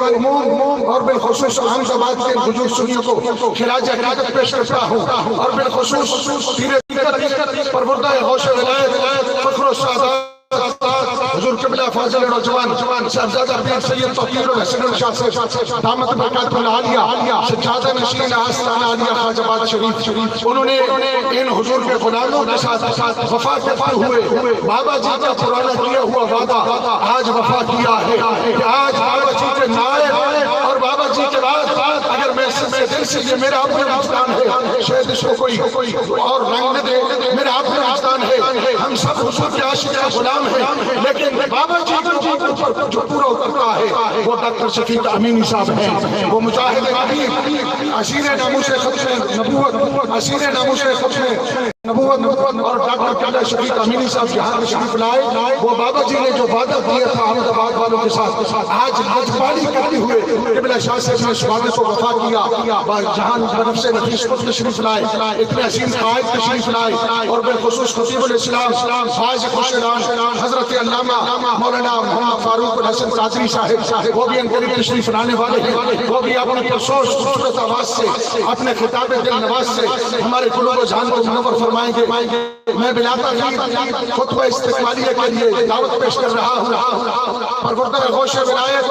عموم اور بالخصوص احمد آباد کے بزرگ سنیوں کو خراج عقیدت پیش کرتا ہوں، اور بالخصوص پیر طریقت پروردہ ہوش ولایت فخر و سعادت حضور قبلہ فاضل نوجوان صاحبزادہ پیر سید توقیر الحسن الشاہ صاحب دامت برکات العالیہ سجادہ نشین آستانہ عالیہ خواجہ آباد شریف، انہوں نے ان حضور کے غلاموں کے ساتھ وفا کرتے ہوئے بابا جی کا پرانا کیا ہوا وعدہ آج وفا کیا ہے کہ آج بابا جی کے نائب اور بابا جی کے بعد اگر میں دل سے یہ میرا اپنا وجدان ہے، شاید اس کو کوئی اور رنگ نہ دے، میرا اپنا وجدان ہے، ہم سب حضور کے عاشق کا غلام ہیں، لیکن بابا جی کے اوپر جو پورا اترتا ہے وہ ڈاکٹر شفیق امینی صاحب ہیں، وہ مجاہد کبیر، اسیر ناموس ختم نبوت، اسیر ناموس ختم نبوت، اور ڈاکٹر قبلہ شفیق امینی صاحب یہاں تشریف لائے، وہ بابا جی نے جو وعدہ کیا تھا احمد آباد والوں کے ساتھ، آج پالی کرتے ہوئے قبلہ شاہ صاحب نے اس وعدے کو وفا کیا، جہان بنفس نفیس خود تشریف لائے، اتنے عظیم قائد تشریف لائے، اور بالخصوص خطیب الاسلام فائز خوشنان حضرت علامہ مولانا محمد فاروق الحسن قادری صاحب، وہ بھی ان قریب تشریف لانے والے ہیں، وہ بھی اپنے پرسوس خوبصورت آواز سے اپنے خطاب دل نواز سے ہمارے قلوب و ذہن کو منور فرمائیں گے۔ میں بلا تاخیر خطبہ استقبالیہ کے لیے دعوت پیش کر رہا ہوں، پروردہ ہوش ولایت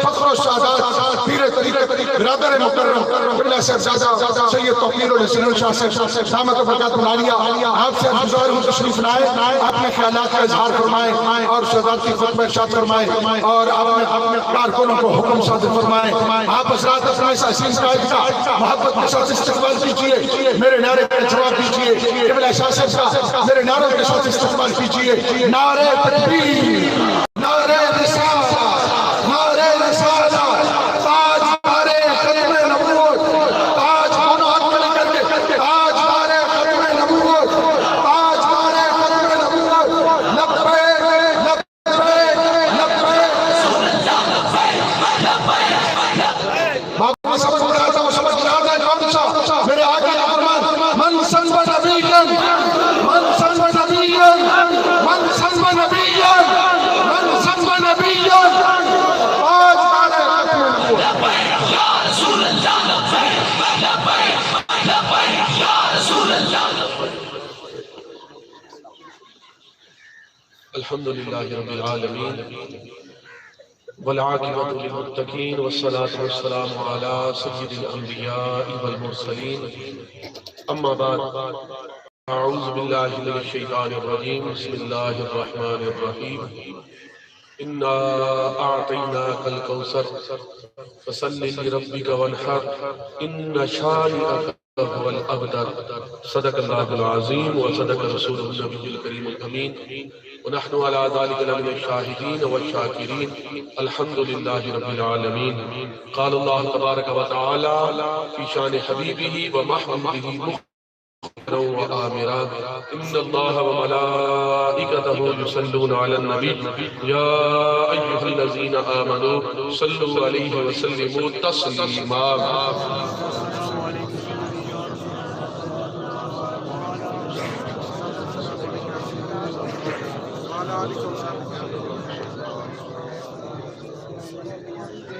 فخر و سعادت پیر طریقت برادر مکرم قبلہ صاحبزادہ سید توقیر الحسن الشاہ صاحب دامت برکات العالیہ آپ سے حضور ہوں تشریف لائے، اپنے خیالات کا اظہار فرمائیں اور صدارتی خطبہ ارشاد فرمائیں اور اپنے کارکنوں کو حکم صادر فرمائیں۔ آپ حضرات اپنے اس عظیم قائد کا محبت کے ساتھ استقبال کیجئے، میرے نعرے پر جواب دیجئے، قبلہ شاہ صاحب کا میرے نعرے کے ساتھ استقبال کیجئے، نعرہ تکبیر، نعرہ رسالہ، نعرہ رسالہ، تاج بارے ختم نبوت، تاج دونوں ہاتھ میں لے کر کے، تاج بارے ختم نبوت، تاج بارے ختم نبوت، لبیک لبیک لبیک۔ بابا سمجھ رہا تھا، وہ سمجھ رہا تھا کون سا؟ میرے آقا کا فرمان، من سنب نبیًا، من سنب نبیًا، من سنب نبیًا، من سنب نبیًا، آج بارے ختم نبوت۔ لبیک یا رسول اللہ، لبیک لبیک لبیک یا رسول اللہ۔ الحمدللہ رب العالمین والعاقبۃ للمتقین والصلاة والسلام علی سید الانبیاء والمرسلین، اما بعد، اعوذ باللہ من الشیطان الرجیم، بسم اللہ الرحمن الرحیم، انا اعطیناک الکوثر فصل لربک وانحر ان شانئک هو الابتر۔ صدق اللہ العظیم وصدق رسولہ النبی الکریم الامین، ونحن على ذلك لمن الشاهدين والشاكرين، الحمد لله رب العالمين۔ قال الله تبارك وتعالى في شان حبيبه ومحبوبه مخبرا وآمرا، إن الله وملائكته يصلون على النبي يا أيها الذين آمنوا صلوا عليه وسلموا تسليما۔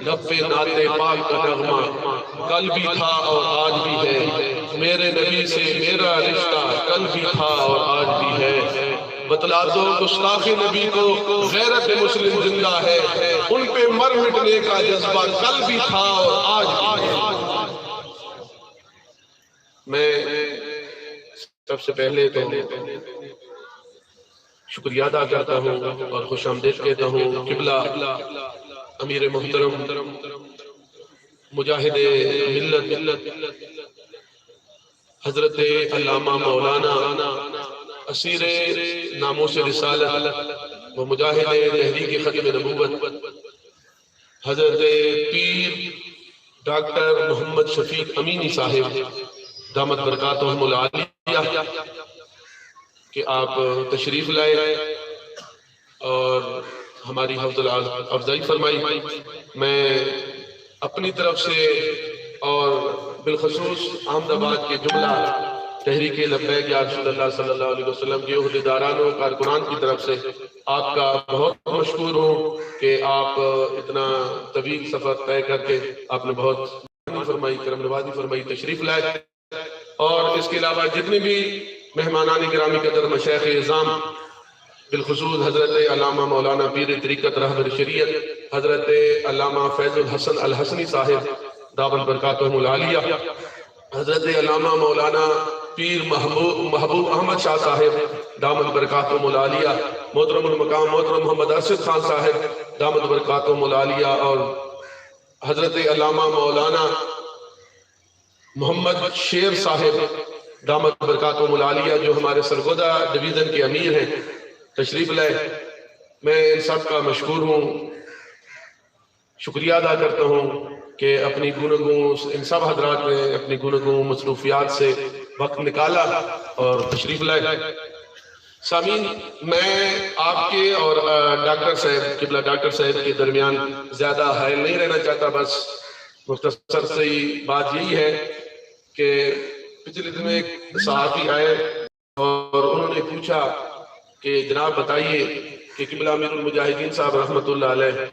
لب پہ نعت پاک کا نغمہ کل بھی تھا اور آج بھی ہے، میرے نبی سے میرا رشتہ کل بھی تھا اور آج بھی ہے، بتلا دو گستاخ نبی کو غیرت مسلم زندہ ہے، ان پہ مر مٹنے کا جذبہ کل بھی تھا اور آج بھی ہے۔ میں سب سے پہلے تو شکریہ ادا کرتا ہوں اور خوش آمدید کہتا ہوں قبلہ امیر محترم مجاہد ملت حضرت علامہ مولانا اسیر ناموس رسالت و مجاہد تحریک ختم نبوت حضرت پیر ڈاکٹر محمد شفیق امینی صاحب دامت برکاتہم العالیہ کہ آپ تشریف لائے اور ہماری حوصلہ افزائی فرمائی۔ میں اپنی طرف سے اور بالخصوص احمد آباد کے جملہ تحریک لبیک یا رسول اللہ صلی اللہ علیہ وسلم کے عہدیداران و کارکنان کی طرف سے آپ کا بہت مشکور ہوں کہ آپ اتنا طویل سفر طے کر کے آپ نے بہت مہربانی فرمائی، کرم نوازی فرمائی، تشریف لائے. اور اس کے علاوہ جتنے بھی مہمانان گرامی قدر مشائخ اعظام، بالخصوص حضرت علامہ مولانا پیر طریقت رہبر شریعت حضرت علامہ فیض الحسن الحسنی صاحب دامت برکاتہم العالیہ، حضرت علامہ مولانا پیر محبوب احمد شاہ صاحب دامت برکاتہم العالیہ، محترم المقام محترم محمد ارشد خان صاحب دامت برکاتہم العالیہ، اور حضرت علامہ مولانا محمد شیر صاحب دامت برکاتہم العالیہ جو ہمارے سرگودہ ڈویژن کے امیر ہیں، تشریف لائے. میں ان سب کا مشکور ہوں، شکریہ ادا کرتا ہوں کہ اپنی گوناگوں ان سب حضرات نے اپنی گوناگوں مصروفیات سے وقت نکالا اور تشریف لائے. سامعین، میں آپ کے اور ڈاکٹر صاحب قبلہ ڈاکٹر صاحب کے درمیان زیادہ حائل نہیں رہنا چاہتا، بس مختصر سے بات یہی ہے کہ پچھلے دن ایک صحافی آئے اور انہوں نے پوچھا کہ جناب بتائیے کہ قبلہ امیر المجاہدین صاحب رحمۃ اللہ علیہ،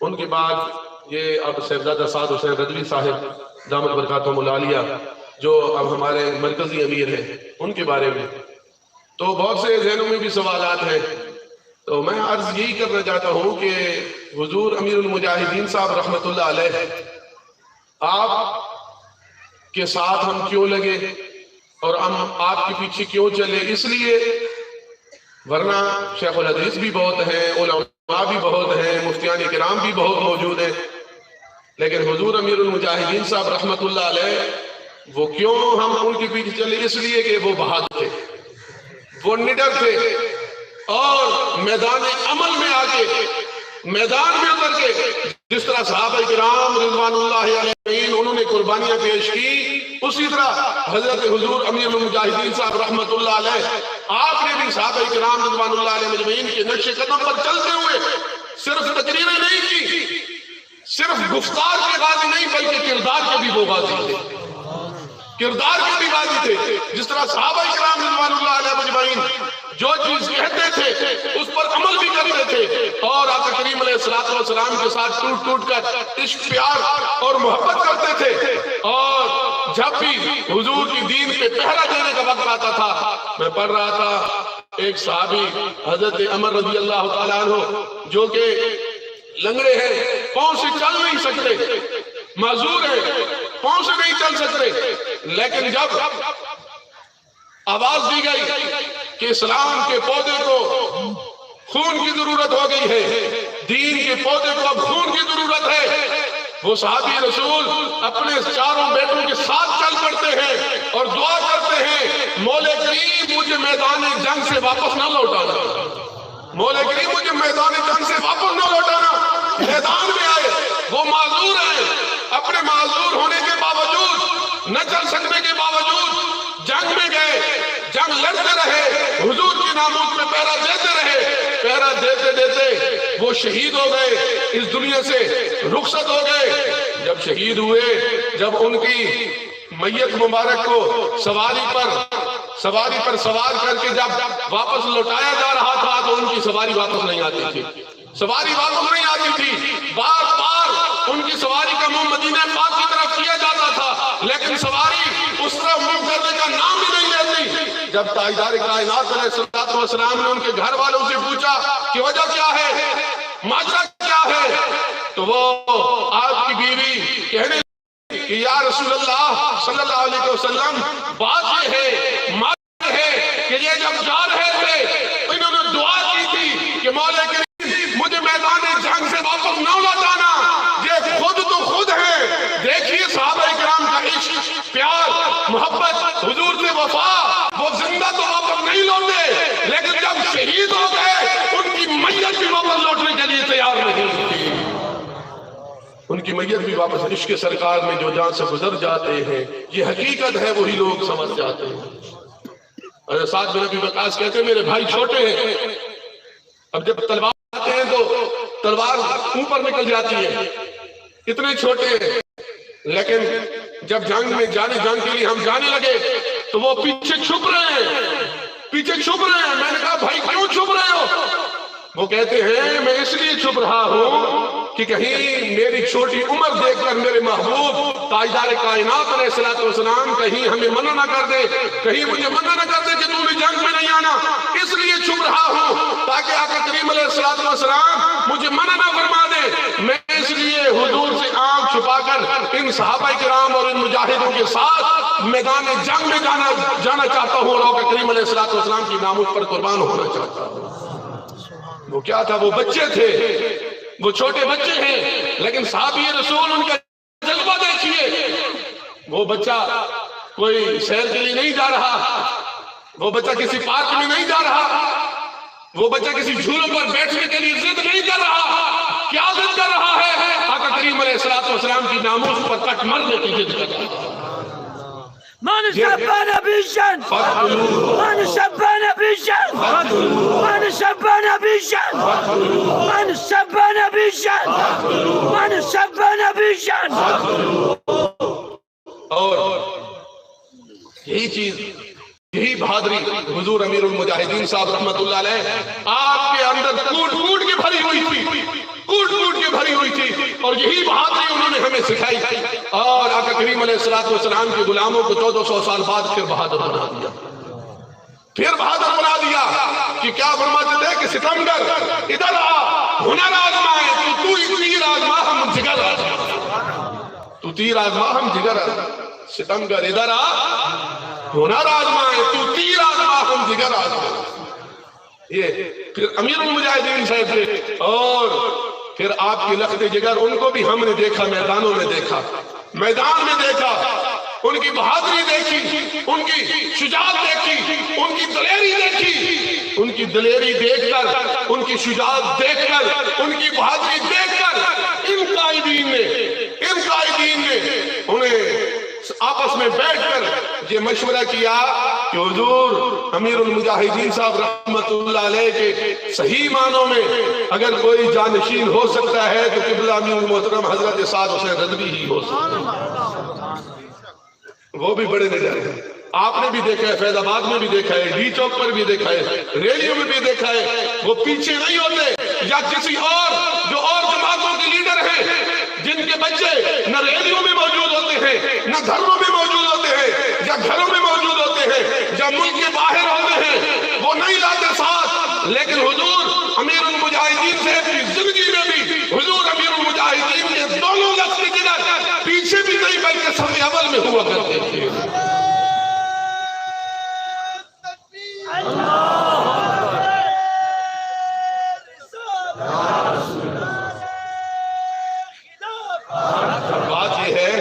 ان کے بعد یہ اب صاحبزادہ سعد حسین رضوی صاحب دامت برکاتہم العالیہ جو اب ہمارے مرکزی امیر ہیں، ان کے بارے میں تو بہت سے ذہنوں میں بھی سوالات ہیں. تو میں عرض یہی کرنا چاہتا ہوں کہ حضور امیر المجاہدین صاحب رحمۃ اللہ علیہ آپ کے ساتھ ہم کیوں لگے اور ہم آپ کے پیچھے کیوں چلے؟ اس لیے، ورنہ شیخ الحدیث بھی بہت ہیں، علماء بھی بہت ہیں، مفتیان کرام بھی بہت موجود ہیں، لیکن حضور امیر المجاہدین صاحب رحمۃ اللہ علیہ وہ کیوں ہم ان کے پیچھے چلے؟ اس لیے کہ وہ بہادر تھے، وہ نڈر تھے، اور میدان عمل میں آ کے، میدان میں اتر کے جس طرح صحابہ کرام رضوان اللہ علیہ انہوں نے قربانیاں پیش کی، اسی طرح حضرت حضور امیر المجاہدین صاحب رحمۃ اللہ علیہ آپ نے بھی صحابہ کرام رضوان اللہ علیہ مجمعین کے نقش قدم پر چلتے ہوئے صرف تقریریں نہیں کی، صرف گفتار کے غازی نہیں بلکہ کردار کے بھی وہ غازی تھے، کردار کے بھی غازی تھے. جس طرح صحابہ کرام رضوان اللہ علیہ مجمعین جو چیز کہتے تھے اس پر عمل بھی کرتے تھے، اور آقا کریم علیہ السلام کے ساتھ ٹوٹ ٹوٹ کر عشق، پیار اور محبت کرتے تھے. اور جب بھی حضور کی دین پہ پہرا دینے کا وقت آتا تھا، میں پڑھ رہا تھا ایک صحابی حضرت عمر رضی اللہ تعالیٰ عنہ جو کہ لنگڑے ہیں، پاؤں سے چل نہیں سکتے، معذور ہیں، پاؤں سے نہیں چل سکتے، لیکن جب آواز دی گئی کہ اسلام کے پودے کو خون کی ضرورت ہو گئی ہے، دین کے پودے کو اب خون کی ضرورت ہے، وہ صحابی رسول اپنے چاروں بیٹوں کے ساتھ چل پڑتے ہیں اور دعا کرتے ہیں، مولا کریم مجھے میدان جنگ سے واپس نہ لوٹانا، مولا کریم مجھے میدان جنگ سے واپس نہ لوٹانا. میدان میں آئے، وہ معذور ہیں، اپنے معذور ہونے کے باوجود، نہ چل سکنے کے باوجود جنگ میں گئے، جنگ لڑتے رہے، حضور کی ناموس میں پہرا دیتے رہے، پہرا دیتے دیتے وہ شہید ہو گئے، اس دنیا سے رخصت ہو گئے. جب شہید ہوئے، جب ان کی میت مبارک کو سواری پر سوار کر کے جب واپس لوٹایا جا رہا تھا تو ان کی سواری واپس نہیں آتی تھی، سواری واپس نہیں آتی تھی، بار بار ان کی سواری کا منہ مدینہ پاک کی طرف کیا جاتا تھا، لیکن سواری اس طرف منہ کرنے کا نام بھی نہیں لیتی. جب تاجدار کائنات علیہ السلام نے ان کے گھر والوں سے پوچھا کہ وجہ کیا ہے، ماجرا کیا ہے، تو وہ آپ کی بیوی کہنے کہ یا رسول اللہ صلی اللہ علیہ وسلم، بات یہ ہے، ماجرا ہے کہ یہ جب جا رہے تھے انہوں نے دعا کی تھی کہ مولا کریم مجھے میدان جنگ سے واپس نہ لوٹانا. یہ خود تو خود ہے، دیکھیے صحابہ کرام کا عشق، پیار، محبت، حضور سے وفا، وہ زندہ تو واپس نہیں لوٹے، لیکن جب شہید ہو گئے ان کی میت بھی واپس لوٹنے کے لیے تیار نہیں تھی. ان کی میت بھی واپس. عشق سرکار میں جو جان سے گزر جاتے ہیں، یہ حقیقت ہے، وہی لوگ سمجھ جاتے ہیں. اور ساتھ بن ابی وقاص کہتے ہیں میرے بھائی چھوٹے ہیں، اب جب تلوار آتے ہیں تو تلوار اوپر نکل جاتی ہے، اتنے چھوٹے ہیں، لیکن جب جنگ کے لیے ہم جانے لگے تو وہ پیچھے چھپ رہے ہیں. میں نے کہا بھائی کیوں چھپ رہے ہو؟ وہ کہتے ہیں میں اس لیے چھپ رہا ہوں کہ کہیں میری چھوٹی عمر دیکھ کر میرے محبوب تاجدار کائنات علیہ الصلوۃ والسلام کہیں ہمیں منع نہ کر دے، کہیں مجھے منع نہ کر دے کہ تم نے جنگ میں نہیں آنا، اس لیے چھپ رہا ہوں تاکہ آقا کریم علیہ الصلوۃ والسلام مجھے منع نہ فرما دے۔ میں اس لیے حضور سے آنکھ چھپا کر ان صحابہ کرام اور ان مجاہدوں کے ساتھ میدان جنگ میں جانا چاہتا ہوں اور آقا کریم علیہ الصلوۃ والسلام کی ناموس پر قربان ہونا چاہتا ہوں۔ وہ کیا تھا؟ وہ بچے تھے، وہ چھوٹے بچے ہیں، لیکن صحابی رسول ان کا جذبہ دیکھیے۔ وہ بچہ کوئی سیر کے لیے نہیں جا رہا، وہ بچہ کسی پارک میں نہیں جا رہا، وہ بچہ کسی جھولوں پر بیٹھنے کے لیے ضد نہیں کر رہا۔ کیا ضد کر رہا ہے؟ آقا کریم علیہ الصلوۃ والسلام کی ناموس پر کٹ مرنے کی ضد کر رہا ہے۔ من شبان بيشان من شبان بيشان من شبان بيشان من شبان بيشان من شبان بيشان۔ اور یہی چیز، یہی بہادری حضور امیر المجاہدین صاحب رحمت اللہ علیہ آپ کے اندر کوٹ کوٹ کے بھری ہوئی تھی، کوٹ کوٹ کے بھری ہوئی تھی، اور یہی بہادری انہوں نے ہمیں سکھائی۔ اور آقا کریم علیہ الصلوۃ والسلام کے غلاموں کو 1400 سال بعد پھر بہادر بنا دیا، پھر بہادر بنا دیا کہ کیا فرماتے تھے کہ ستمگر ادھر آ، ہنر آزمائے، تو تیر آزما ہم جگر آزما، تو تیر آزما ہم جگر آزما۔ ستمگر ادھر آ، ہنر آزمائے، تو تیر آزما ہم جگر آزما۔ یہ پھر امیر المجاہدین صاحب تھے، اور پھر آپ کی لخت جگر ان کو بھی ہم نے دیکھا، میدانوں میں دیکھا، میدان میں دیکھا، ان کی بہادری دیکھی، ان کی شجاعت دیکھی، ان کی دلیری دیکھی، ان کی دلیری دیکھ کر، ان کی شجاعت دیکھ کر، ان کی بہادری دیکھ کر ان قائدین نے انہیں آپس میں بیٹھ کر یہ مشورہ کیا کہ حضور امیر المجاہدین صاحب رحمت اللہ علیہ کے صحیح معنوں میں اگر کوئی جانشین ہو سکتا ہے تو قبلہ امیر محترم حضرت سعد حسین رضوی ہی ہو سکتا ہے۔ وہ بھی بڑے نظر ہیں، آپ نے بھی دیکھا ہے، فیض آباد میں بھی دیکھا ہے، ڈی چوک پر بھی دیکھا ہے، ریلیوں میں بھی دیکھا ہے، وہ پیچھے نہیں ہوتے، یا کسی اور جو اور جماعتوں کے لیڈر ہیں جن کے بچے نہ ریلیوں میں موجود ہوتے ہیں، نہ گھروں میں موجود ہوتے ہیں، یا گھروں میں موجود ہوتے ہیں، یا ملک کے باہر ہوتے ہیں، وہ نہیں لاتے ساتھ، لیکن حضور امیر المجاہدین سے اپنی زندگی میں بھی حضور امیر المجاہدین کے دونوں لفظ کی جگہ پیچھے بھی نہیں بلکہ صف اول میں ہوا کرتے تھے۔ بات یہ ہے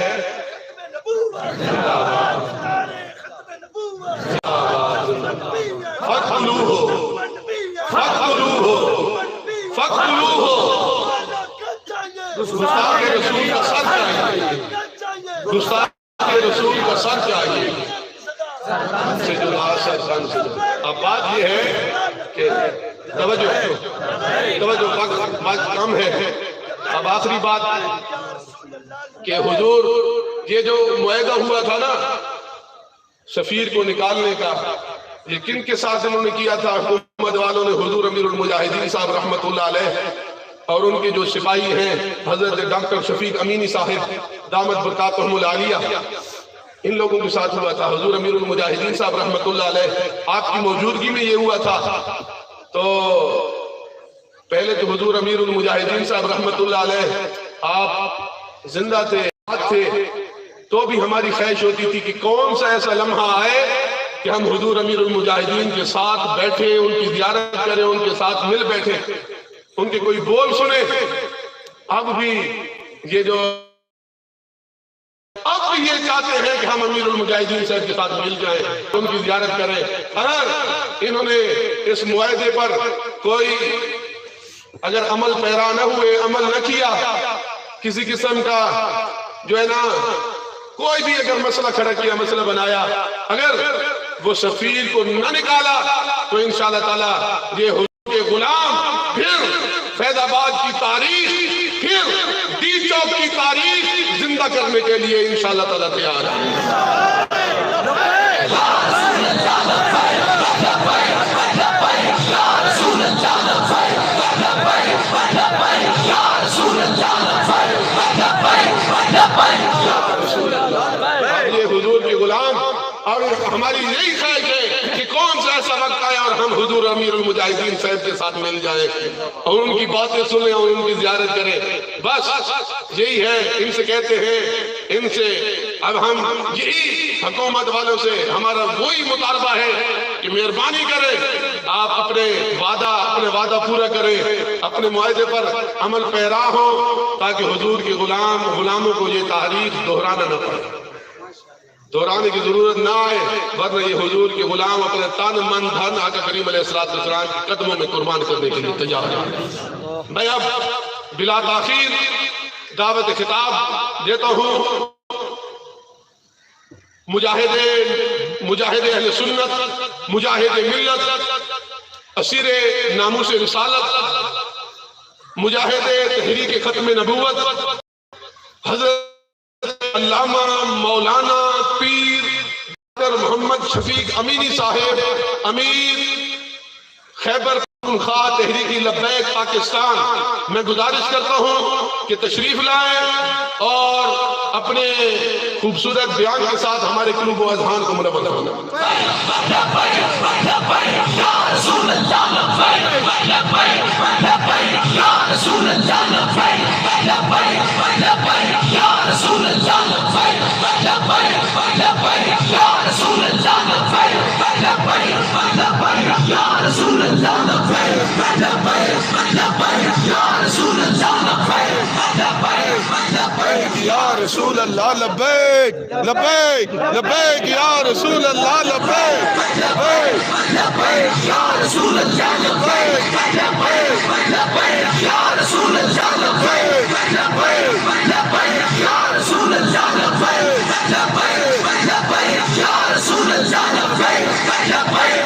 گستاخ رسول کا سر چاہیے، گستاخ رسول کا سر چاہیے۔ اب بات یہ ہے کہ توجہ وقت کم ہے۔ اب آخری بات کہ حضور یہ جو معاہدہ ہوا تھا نا سفیر کو نکالنے کا، یہ کن کے ساتھ انہوں نے کیا تھا؟ حکومت والوں نے حضور امیر المجاہدین صاحب رحمت اللہ علیہ اور ان کے جو سپاہی ہیں حضرت ڈاکٹر شفیق امینی صاحب دامت برکاتہم العالیہ، ان لوگوں کے ساتھ ہوا تھا۔ حضور امیر المجاہدین صاحب رحمت اللہ علیہ آپ کی موجودگی میں یہ ہوا تھا۔ تو پہلے تو حضور امیر المجاہدین صاحب رحمت اللہ علیہ آپ زندہ تھے تو بھی ہماری خواہش ہوتی تھی کہ کون سا ایسا لمحہ آئے کہ ہم حضور امیر المجاہدین کے ساتھ بیٹھے، ان کی زیارت کریں، ان کے ساتھ مل بیٹھے، ان کے کوئی بول سنے۔ اب بھی یہ جو یہ چاہتے ہیں کہ ہم امیر المجاہدین صاحب کے ساتھ مل جائیں، ان کی زیارت کریں۔ اگر انہوں نے اس معاہدے پر کوئی اگر عمل پیرا نہ ہوئے، عمل نہ کیا، کسی قسم کا جو ہے نا کوئی بھی اگر مسئلہ کھڑا کیا، مسئلہ بنایا، اگر وہ سفیر کو نہ نکالا تو انشاءاللہ تعالی یہ حضور کے غلام پھر فیض آباد کی تاریخ، پھر ڈی چوک کی تاریخ زندہ کرنے کے لیے انشاءاللہ تعالی تیار ہے۔ رسول اللہ یہ حضور کے غلام، اور ہماری یہی خواہش ہے کہ کون سا ایسا وقت آئے اور ہم حضور امیر المجاہدین صاحب کے ساتھ مل جائیں اور ان کی باتیں سنیں اور ان کی زیارت کریں. بس یہی ہے. ان سے کہتے ہیں، ان سے اب ہم یہی حکومت والوں سے ہمارا وہی مطالبہ ہے کہ مہربانی کریں، آپ اپنے وعدہ پورا کریں، اپنے معاہدے پر عمل پیرا ہوں، تاکہ حضور کے غلاموں کو یہ تاریخ دہرانا نہ پڑے، دہرانے کی ضرورت نہ آئے، ورنہ یہ حضور کے غلام اپنے تن من دھن آقا کریم علیہ السلام کے قدموں میں قربان کرنے کے لیے تیار ہیں. میں اب بلا تاخیر دعوت خطاب دیتا ہوں مجاہد اہل سنت، مجاہد ملت، اسیر ناموس رسالت، مجاہد تحریک ختم نبوت، حضرت علامہ مولانا پیر ڈاکٹر محمد شفیق امینی صاحب، امیر خیبر پختونخوا تحریک لبیک پاکستان. میں گزارش کرتا ہوں کہ تشریف لائیں اور اپنے خوبصورت بیان کے ساتھ ہمارے قلوب و اذہان کو منور فرمائیں. یا رسول اللہ لبیک لبیک لبیک یا رسول اللہ لبیک لبیک لبیک یا رسول اللہ لبیک لبیک لبیک یا رسول اللہ لبیک لبیک لبیک یا رسول اللہ لبیک لبیک لبیک یا رسول اللہ لبیک لبیک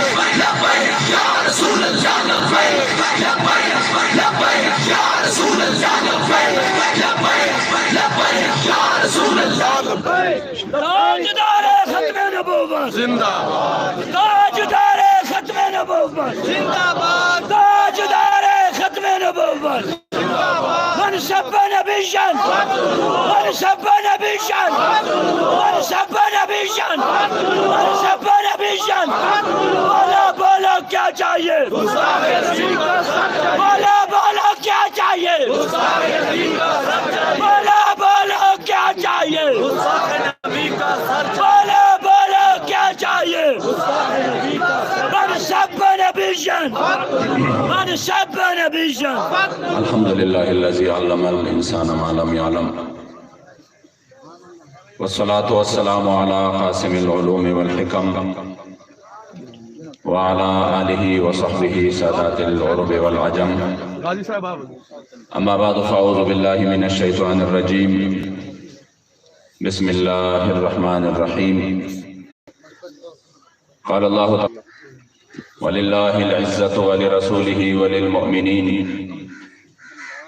لبیک یا رسول اللہ لبیک لبیک لبیک یا رسول اللہ لبیک تاجدار ختم نبوت زندہ تاجدار ختم نبوت زندہ باد تاجدار ختم نبوت من سب نبيا من سب نبيا من سب نبيا من سب نبيا بولا کیا چاہیے بولا کیا چاہیے بولا کیا چاہیے بولا کیا چاہیے من سب نبيا من سب نبيا. الحمد لله الذي علم الإنسان ما لم يعلم والصلاة والسلام على قاسم العلوم والحكم وعلى آله وصحبه سادات العرب والعجم. أما بعد فأعوذ بالله من الشيطان الرجيم. بسم الله الرحمن الرحيم. قال الله تعالى: ولله العزة ولرسوله وللمؤمنين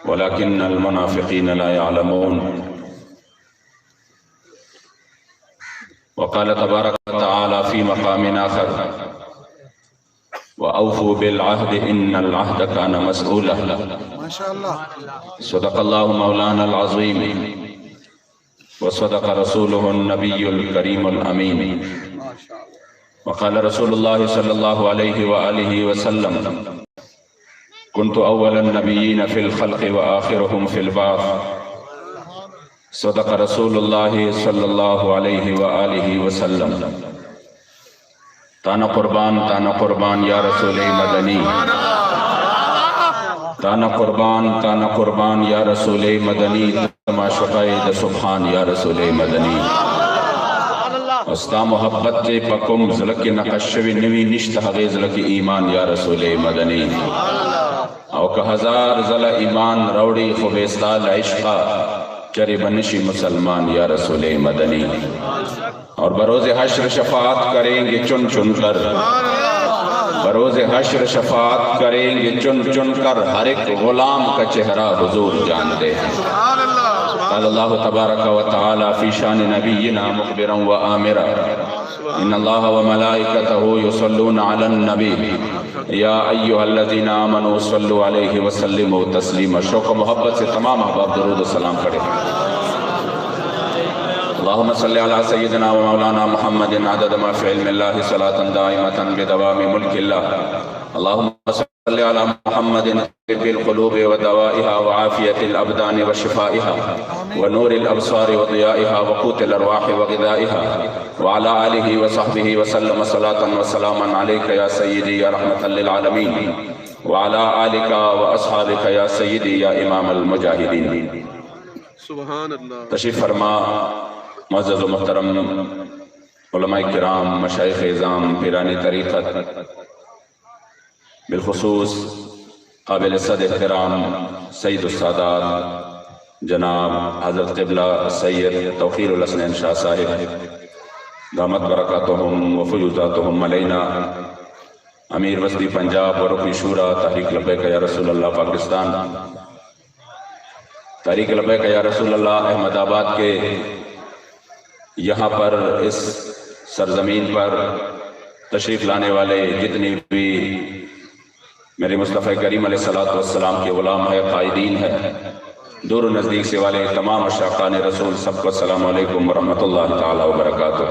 ولكن المنافقين لا يعلمون. وقال تبارك وتعالى في مقام آخر: وأوفوا بالعهد إن العهد كان مسؤولا. صدق الله مولانا العظيم وصدق رسوله النبي الكريم الأمين. وقال رسول الله صلى الله عليه وآله وسلم: كنت أول النبيين في الخلق وآخرهم في البعث. صدق رسول الله صلى الله عليه وآله وسلم. تانا قربان یا رسول مدنی، تانا قربان یا رسول مدنی، تماشقائد سبحان یا رسول مدنی. استا محبت تے پکم زلک نقشوی نوی نشت حقی زلک ایمان یا رسول مدنی. او کہ ہزار زل ایمان روڑی خوبستال عشقا چری بنشی مسلمان یا رسول مدنی. اور بروز حشر شفاعت کریں گے چن چن کر، بروز حشر شفاعت کریں گے چن چن کر، ہر ایک غلام کا چہرہ حضور جانتے ہیں. قال اللہ تبارک و تعالی فی شان نبینا مخبرا و آمرا: ان اللہ و ملائکتہ یصلون علی النبی یا ایہا الذین آمنوا صلوا علیہ وسلموا تسلیما. شوق و محبت سے تمام احباب درود و سلام پڑھیں. اللهم صل على سيدنا ومولانا محمد عدد ما في علم الله صلاة دائمة بدوام ملك الله. اللهم صل على محمد طب القلوب ودوائها وعافية الأبدان وشفائها ونور الأبصار وضيائها وقوت الأرواح وغذائها وعلى آله وصحبه وسلم صلاة وسلاما عليك يا سيدي يا رحمة للعالمين وعلى آلك وأصحابك يا سيدي يا إمام المجاهدين. سبحان اللہ. تشریف فرما معزز و محترم علماء کرام، مشائخ اعظام، پیرانی طریقت، بالخصوص قابل صد احترام سید السادات جناب حضرت قبلہ سید توقیر الحسنین شاہ صاحب دامت برکاتہم و فیوزاتہم علینا، امیر وسطی پنجاب و رکن شورا تحریک لبیک یا رسول اللہ پاکستان، تحریک لبیک یا رسول اللہ احمد آباد کے یہاں پر اس سرزمین پر تشریف لانے والے جتنی بھی میرے مصطفیٰ کریم علیہ السلام کے غلام ہے، قائدین ہے، دور و نزدیک سے والے تمام اشاقان رسول، سب کو السلام علیکم ورحمۃ اللہ تعالی وبرکاتہ.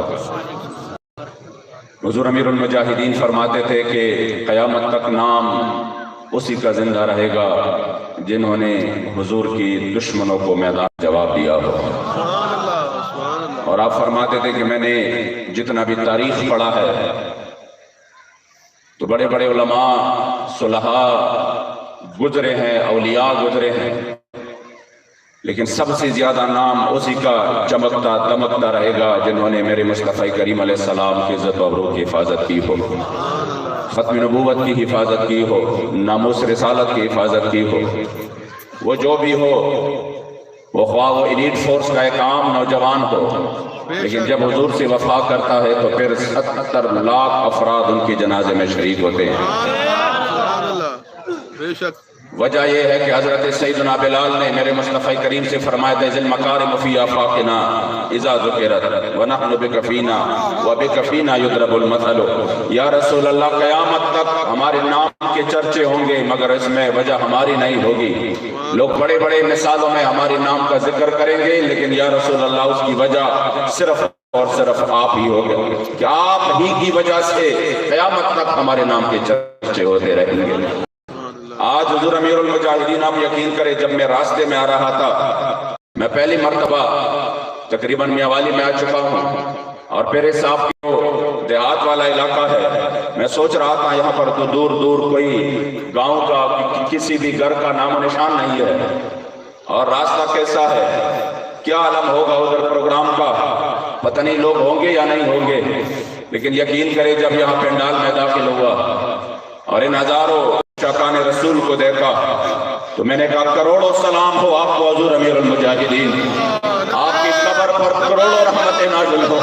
حضور امیر المجاہدین فرماتے تھے کہ قیامت تک نام اسی کا زندہ رہے گا جنہوں نے حضور کی دشمنوں کو میدان جواب دیا ہو. اور آپ فرماتے تھے کہ میں نے جتنا بھی تاریخ پڑھا ہے تو بڑے بڑے علماء، صلحاء گزرے ہیں، اولیاء گزرے ہیں، لیکن سب سے زیادہ نام اسی کا چمکتا دمکتا رہے گا جنہوں نے میرے مصطفیٰ کریم علیہ السلام کی عزت و ابرو کی حفاظت کی ہو، ختم نبوت کی حفاظت کی ہو، ناموس رسالت کی حفاظت کی ہو. وہ جو بھی ہو، وہ خواہ وہ ایلیٹ فورس کا ایک عام نوجوان ہو، لیکن جب حضور سے وفا کرتا ہے تو پھر 70 لاکھ افراد ان کی جنازے میں شریک ہوتے ہیں. بے شک. وجہ یہ ہے کہ حضرت سیدنا بلال نے میرے مصطفیٰ کریم سے فرمایا تھا ذل مکارم فی آفاقنا اذا ذکرت ونحن بکفینا وبکفینا یضرب المثل. یا رسول اللہ قیامت تک ہمارے نام کے چرچے ہوں گے مگر اس میں وجہ ہماری نہیں ہوگی. لوگ بڑے بڑے مثالوں میں ہمارے نام کا ذکر کریں گے، لیکن یا رسول اللہ اس کی وجہ صرف اور صرف آپ ہی ہوگے کہ آپ ہی کی وجہ سے قیامت تک ہمارے نام کے چرچے ہوتے رہیں گے. آج حضور امیر المجاہدین آپ یقین کریں، جب میں راستے میں آ رہا تھا، میں پہلی مرتبہ تقریباً میاوالی میں آ چکا ہوں اور پیرے صاحب کی وہ دیہات والا علاقہ ہے. میں سوچ رہا تھا یہاں پر تو دور دور کوئی گاؤں کا کسی بھی گھر کا نام و نشان نہیں ہے، اور راستہ کیسا ہے، کیا عالم ہوگا ادھر پروگرام کا، پتہ نہیں لوگ ہوں گے یا نہیں ہوں گے. لیکن یقین کریں جب یہاں پنڈال میں داخل ہوا اور ان ہزاروں شاکان رسول کو دیکھا تو میں نے کہا کروڑوں سلام ہو آپ کو حضور امیر المجاہدین، آپ کی قبر پر کروڑوں رحمتیں نازل ہو.